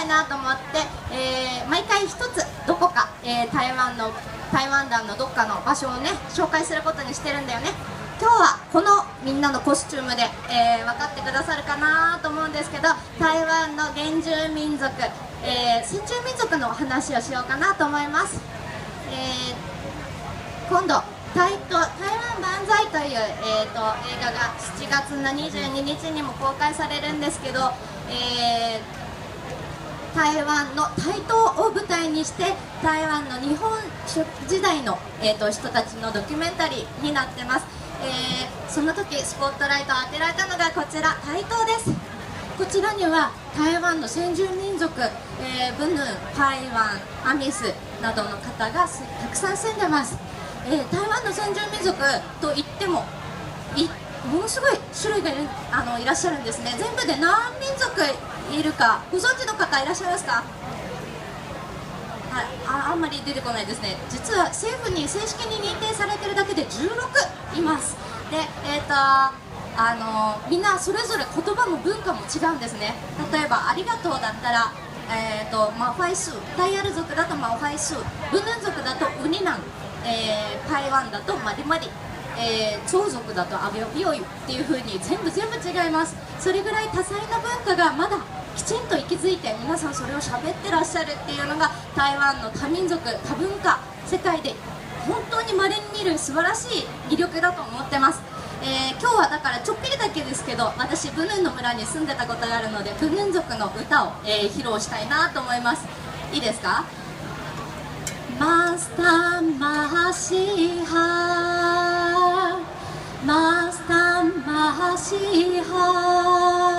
いなと思って、毎回一つどこか、台湾団のどっかの場所をね紹介することにしてるんだよね。今日はこのみんなのコスチュームで、分かってくださるかなと思うんですけど、台湾の原住民族、先住民族の話をしようかなと思います。今度台湾万歳という、映画が7月の22日にも公開されるんですけど、台湾の台東を舞台にして台湾の日本時代の、人たちのドキュメンタリーになってます。その時スポットライトを当てられたのがこちら台東です。こちらには台湾の先住民族、ブヌー、パイワン、アミスなどの方がたくさん住んでます。台湾の先住民族といってもものすごい種類がいらっしゃるんですね。全部で何民族いるかご存知の方いらっしゃいますか？はい、あんまり出てこないですね。実は政府に正式に認定されてるだけで16います。で、みんなそれぞれ言葉も文化も違うんですね。例えばありがとうだったらマファイスー、タイヤル族だとマファイスー、ブヌン族だとウニナン、台湾だとマリマリ、朝族だとアビオビオユっていう風に全部違います。それぐらい多彩な文化がまだきちんと息づいて皆さんそれを喋ってらっしゃるっていうのが台湾の多民族多文化、世界で本当に稀に見る素晴らしい魅力だと思ってます。今日はだからちょっぴりだけですけど、私ブヌンの村に住んでたことがあるのでブヌン族の歌を、披露したいなと思います。いいですか？マスターマシハマスターマシハ